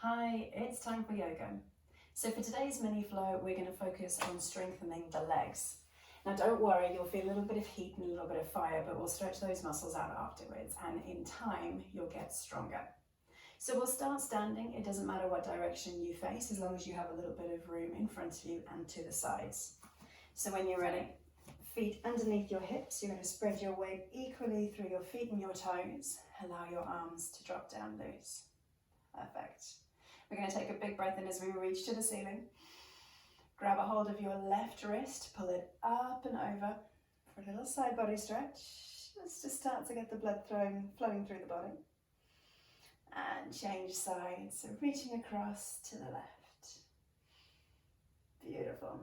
Hi, it's time for yoga. So for today's mini flow, we're going to focus on strengthening the legs. Now don't worry, you'll feel a little bit of heat and a little bit of fire, but we'll stretch those muscles out afterwards, and in time, you'll get stronger. So we'll start standing. It doesn't matter what direction you face, as long as you have a little bit of room in front of you and to the sides. So when you're ready, feet underneath your hips, you're going to spread your weight equally through your feet and your toes. Allow your arms to drop down loose. Perfect. We're going to take a big breath in as we reach to the ceiling. Grab a hold of your left wrist, pull it up and over for a little side body stretch. Let's just start to get the blood flowing through the body. And change sides, so reaching across to the left. Beautiful.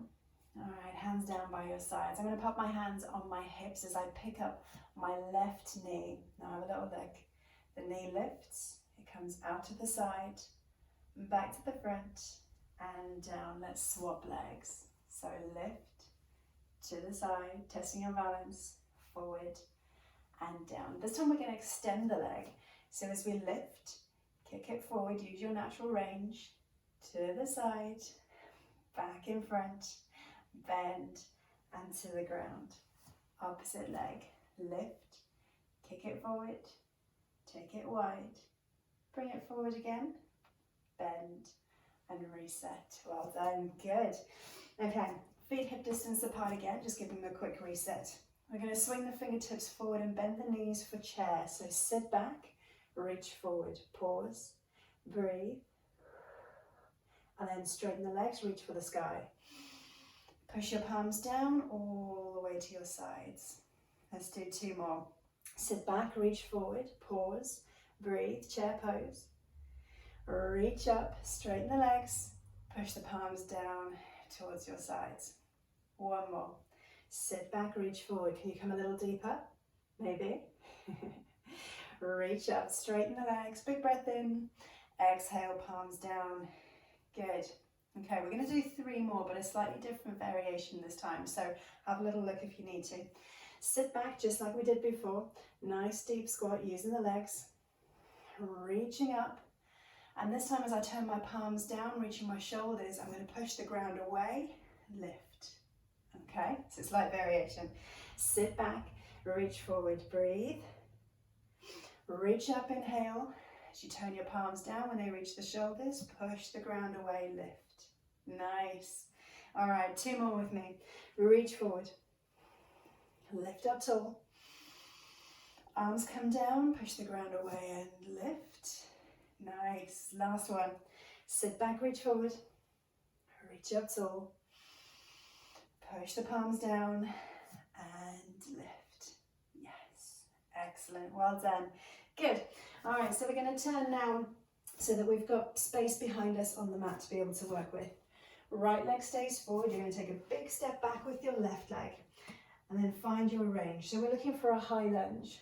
All right, hands down by your sides. I'm going to pop my hands on my hips as I pick up my left knee. Now have a little look. The knee lifts, it comes out to the side, back to the front, and down. Let's swap legs. So lift to the side, testing your balance, forward and down. This time we're going to extend the leg. So as we lift, kick it forward, use your natural range, to the side, back in front, bend and to the ground. Opposite leg, lift, kick it forward, take it wide, bring it forward again, bend and reset. Well done, good. Okay, feet hip distance apart again, just giving them a quick reset. We're going to swing the fingertips forward and bend the knees for chair. So sit back, reach forward, pause, breathe, and then straighten the legs, reach for the sky. Push your palms down all the way to your sides. Let's do two more. Sit back, reach forward, pause, breathe, chair pose. Reach up, straighten the legs, push the palms down towards your sides. One more. Sit back, reach forward. Can you come a little deeper? Maybe. Reach up, straighten the legs, big breath in. Exhale, palms down. Good. Okay, we're going to do three more, but a slightly different variation this time. So have a little look if you need to. Sit back just like we did before. Nice deep squat using the legs. Reaching up. And this time as I turn my palms down, reaching my shoulders, I'm going to push the ground away, lift. Okay, so slight variation. Sit back, reach forward, breathe. Reach up, inhale. As you turn your palms down, when they reach the shoulders, push the ground away, lift. Nice. All right, two more with me. Reach forward. Lift up tall. Arms come down, push the ground away and lift. Nice. Last one. Sit back, reach forward. Reach up tall. Push the palms down and lift. Yes. Excellent. Well done. Good. All right, so we're going to turn now so that we've got space behind us on the mat to be able to work with. Right leg stays forward. You're going to take a big step back with your left leg and then find your range. So we're looking for a high lunge.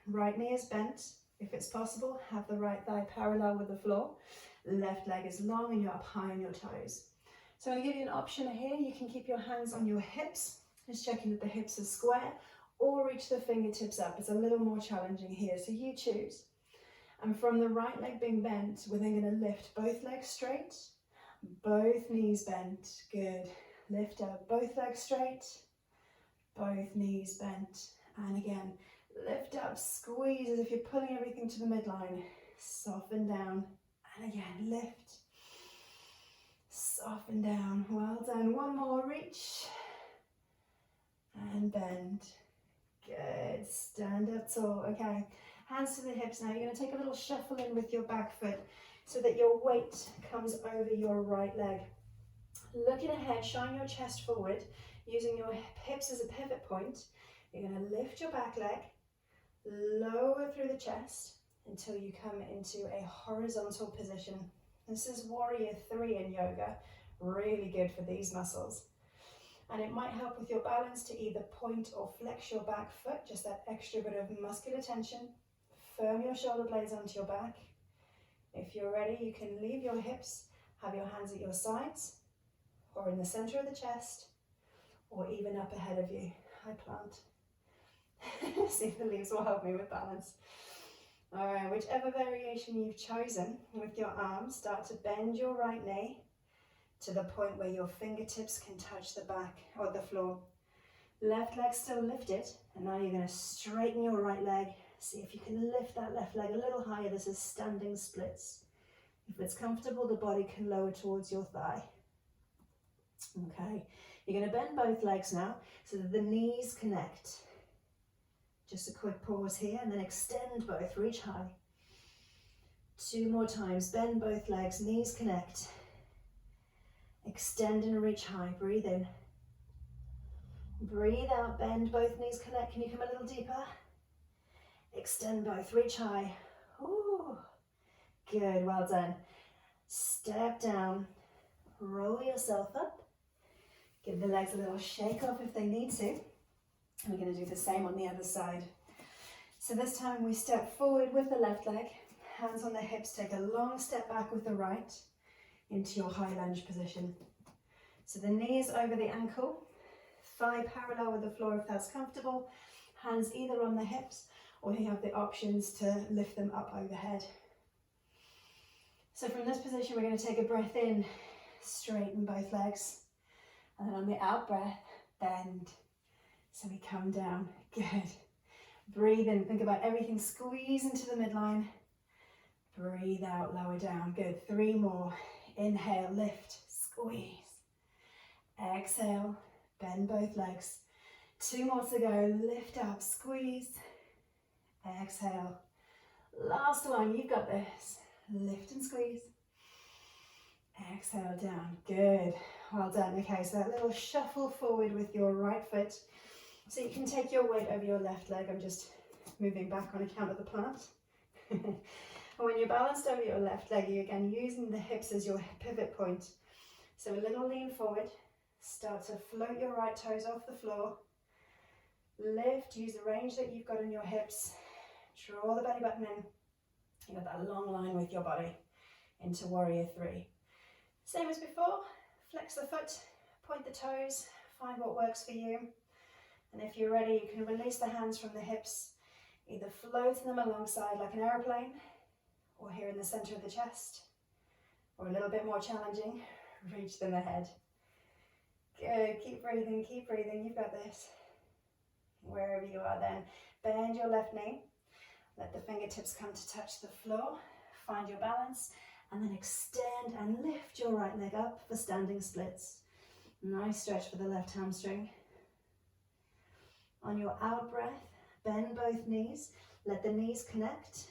Right knee is bent. If it's possible, have the right thigh parallel with the floor. Left leg is long and you're up high on your toes. So I'm going to give you an option here. You can keep your hands on your hips, just checking that the hips are square, or reach the fingertips up. It's a little more challenging here, so you choose. And from the right leg being bent, we're then going to lift both legs straight, both knees bent. Good. Lift up, both legs straight, both knees bent. And again, lift up, squeeze as if you're pulling everything to the midline. Soften down, and again, lift. Soften down. Well done. One more, reach. And bend. Good. Stand up tall. Okay. Hands to the hips now. You're going to take a little shuffle in with your back foot so that your weight comes over your right leg. Looking ahead, shine your chest forward, using your hips as a pivot point. You're going to lift your back leg, lower through the chest until you come into a horizontal position. This is warrior 3 in yoga. Really good for these muscles. And it might help with your balance to either point or flex your back foot, just that extra bit of muscular tension. Firm your shoulder blades onto your back. If you're ready, you can leave your hips, have your hands at your sides, or in the center of the chest, or even up ahead of you. I plant. See if the leaves will help me with balance. All right, whichever variation you've chosen with your arms, start to bend your right knee to the point where your fingertips can touch the back or the floor. Left leg still lifted, and now you're going to straighten your right leg. See if you can lift that left leg a little higher. This is standing splits. If it's comfortable, the body can lower towards your thigh. Okay, you're going to bend both legs now so that the knees connect. Just a quick pause here and then extend both, reach high. 2 more times, bend both legs, knees connect. Extend and reach high, breathe in. Breathe out, bend both knees connect. Can you come a little deeper? Extend both, reach high. Ooh, good, well done. Step down, roll yourself up. Give the legs a little shake off if they need to. And we're going to do the same on the other side. So this time we step forward with the left leg, hands on the hips, take a long step back with the right into your high lunge position. So the knees over the ankle, thigh parallel with the floor if that's comfortable, hands either on the hips or you have the options to lift them up overhead. So from this position we're going to take a breath in, straighten both legs, and then on the out breath, bend. So we come down, good. Breathe in, think about everything, squeeze into the midline. Breathe out, lower down, good. 3 more, inhale, lift, squeeze. Exhale, bend both legs. 2 more to go, lift up, squeeze. Exhale. Last one, you've got this. Lift and squeeze. Exhale down, good. Well done. Okay, so that little shuffle forward with your right foot. So you can take your weight over your left leg. I'm just moving back on account of the plant. And when you're balanced over your left leg, you're again using the hips as your pivot point. So a little lean forward. Start to float your right toes off the floor. Lift, use the range that you've got in your hips. Draw the belly button in. You've got that long line with your body into warrior 3. Same as before, flex the foot, point the toes, find what works for you. And if you're ready, you can release the hands from the hips, either float them alongside like an aeroplane, or here in the center of the chest, or a little bit more challenging, reach them ahead. Good, keep breathing, you've got this. Wherever you are then, bend your left knee, let the fingertips come to touch the floor, find your balance, and then extend and lift your right leg up for standing splits. Nice stretch for the left hamstring. On your out breath, bend both knees, let the knees connect.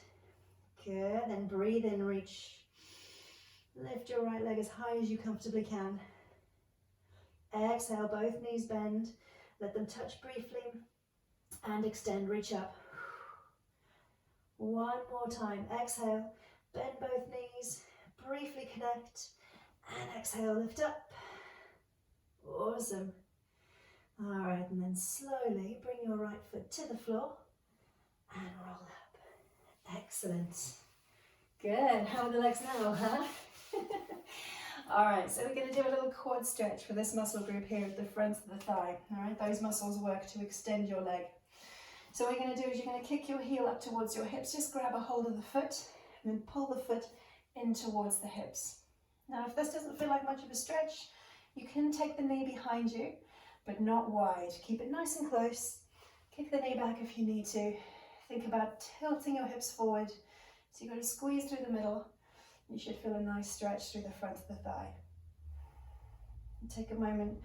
Good, then breathe in, reach. Lift your right leg as high as you comfortably can. Exhale, both knees bend, let them touch briefly, and extend, reach up. 1 more time, exhale, bend both knees, briefly connect, and exhale, lift up. Awesome. All right, and then slowly bring your right foot to the floor and roll up. Excellent. Good, how are the legs now, huh? All right, so we're going to do a little quad stretch for this muscle group here at the front of the thigh. All right, those muscles work to extend your leg. So what you're going to do is you're going to kick your heel up towards your hips, just grab a hold of the foot and then pull the foot in towards the hips. Now if this doesn't feel like much of a stretch, you can take the knee behind you, but not wide. Keep it nice and close. Kick the knee back if you need to. Think about tilting your hips forward. So you've got to squeeze through the middle. You should feel a nice stretch through the front of the thigh. And take a moment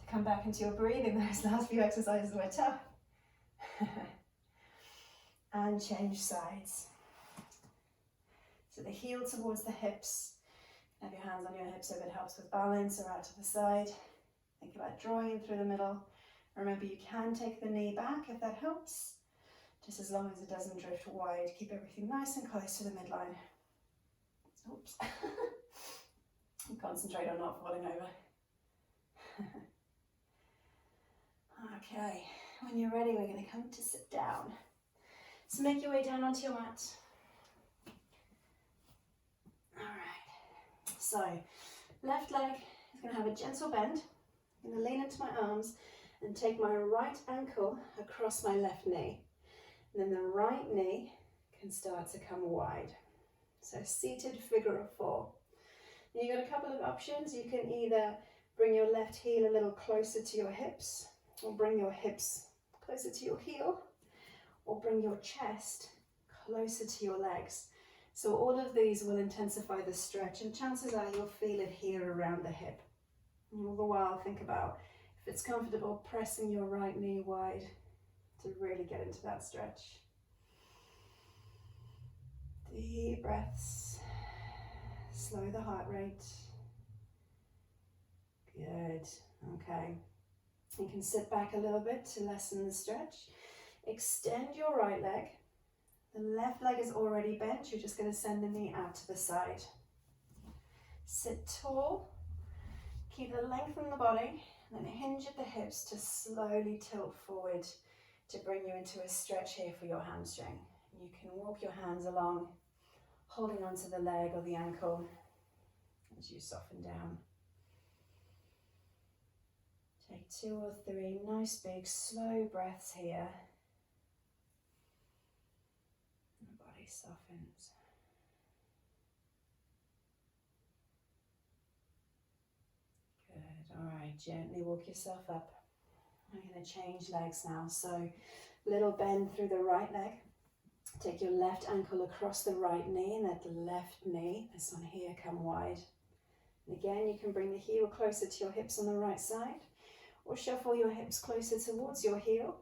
to come back into your breathing. Those last few exercises were tough. And change sides. So the heel towards the hips. Have your hands on your hips if it helps with balance, or out to the side. Think about drawing in through the middle. Remember, you can take the knee back if that helps, just as long as it doesn't drift wide. Keep everything nice and close to the midline. Oops. Concentrate on not falling over. Okay, when you're ready, we're going to come to sit down. So make your way down onto your mat. All right, so left leg is going to have a gentle bend. I'm going to lean into my arms and take my right ankle across my left knee. And then the right knee can start to come wide. So seated figure of 4. You've got a couple of options. You can either bring your left heel a little closer to your hips, or bring your hips closer to your heel, or bring your chest closer to your legs. So all of these will intensify the stretch, and chances are you'll feel it here around the hip. And all the while, think about, if it's comfortable, pressing your right knee wide to really get into that stretch. Deep breaths. Slow the heart rate. Good. Okay. You can sit back a little bit to lessen the stretch. Extend your right leg. The left leg is already bent. You're just going to send the knee out to the side. Sit tall. Keep the length in the body. And then hinge at the hips to slowly tilt forward to bring you into a stretch here for your hamstring. You can walk your hands along, holding onto the leg or the ankle as you soften down. Take 2 or 3 nice big slow breaths here. The body softens. Good. All right, gently walk yourself up. I'm going to change legs now. So little bend through the right leg. Take your left ankle across the right knee and let the left knee, this one here, come wide. And again, you can bring the heel closer to your hips on the right side, or shuffle your hips closer towards your heel,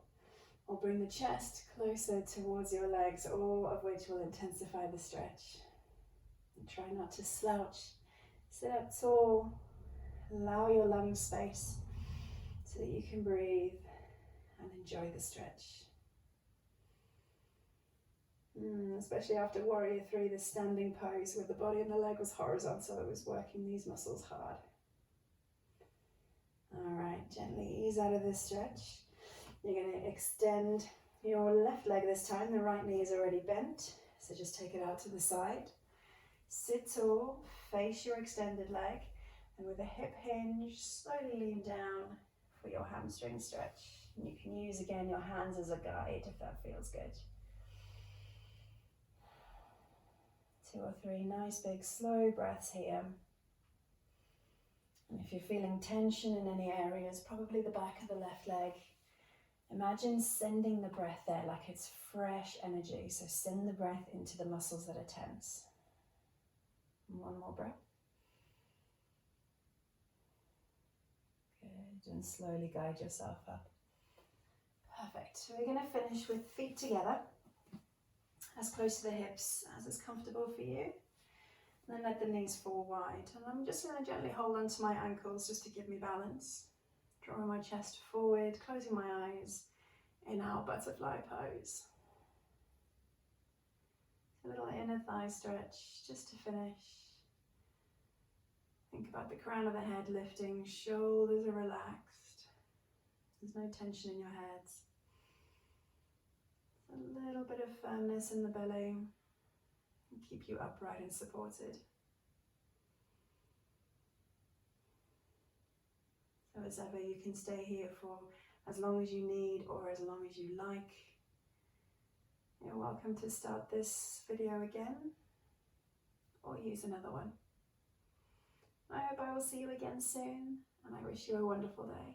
or bring the chest closer towards your legs, all of which will intensify the stretch. And try not to slouch. Sit up tall. Allow your lungs space so that you can breathe and enjoy the stretch. Especially after Warrior 3, the standing pose where the body and the leg was horizontal, it was working these muscles hard. All right, gently ease out of this stretch. You're going to extend your left leg this time. The right knee is already bent, so just take it out to the side. Sit tall, face your extended leg, and with a hip hinge, slowly lean down for your hamstring stretch. And you can use again your hands as a guide if that feels good. 2 or 3 nice big slow breaths here. And if you're feeling tension in any areas, probably the back of the left leg, imagine sending the breath there like it's fresh energy. So send the breath into the muscles that are tense. And 1 more breath. Good, and slowly guide yourself up. Perfect. So we're going to finish with feet together, as close to the hips as is comfortable for you. And then let the knees fall wide. And I'm just going to gently hold onto my ankles just to give me balance. Drawing my chest forward, closing my eyes in our butterfly pose. A little inner thigh stretch just to finish. Think about the crown of the head lifting, shoulders are relaxed. There's no tension in your head. A little bit of firmness in the belly and keep you upright and supported. So as ever, you can stay here for as long as you need or as long as you like. You're welcome to start this video again or use another one. I hope I will see you again soon, and I wish you a wonderful day.